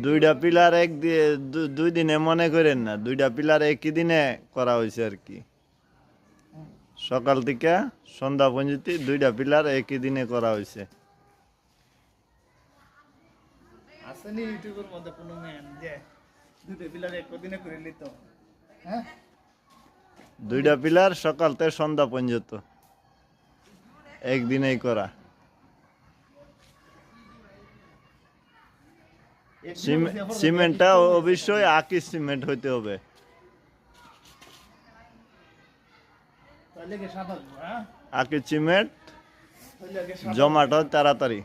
দুইটা পিলার দুই দিনে মনে করেন না, দুইটা পিলার একই দিনে করা হয়েছে আর কি। সকাল থেকে সন্ধ্যা পর্যন্ত দুইটা পিলার একই দিনে করা হয়েছে। আসেনি ইউটিউবের মধ্যে কোনো ম্যান যে দুটো পিলার এক দিনে করে নিত? হ্যাঁ, দুইটা পিলার সকাল থেকে সন্ধ্যা পর্যন্ত একদিনেই করা। সিমেন্টটা অবশ্যই আকি সিমেন্ট হইতে হবে। তাহলে কি সাদা? হ্যাঁ, আকি সিমেন্ট তাহলে আগে সাদা জমাটো তাড়াতাড়ি।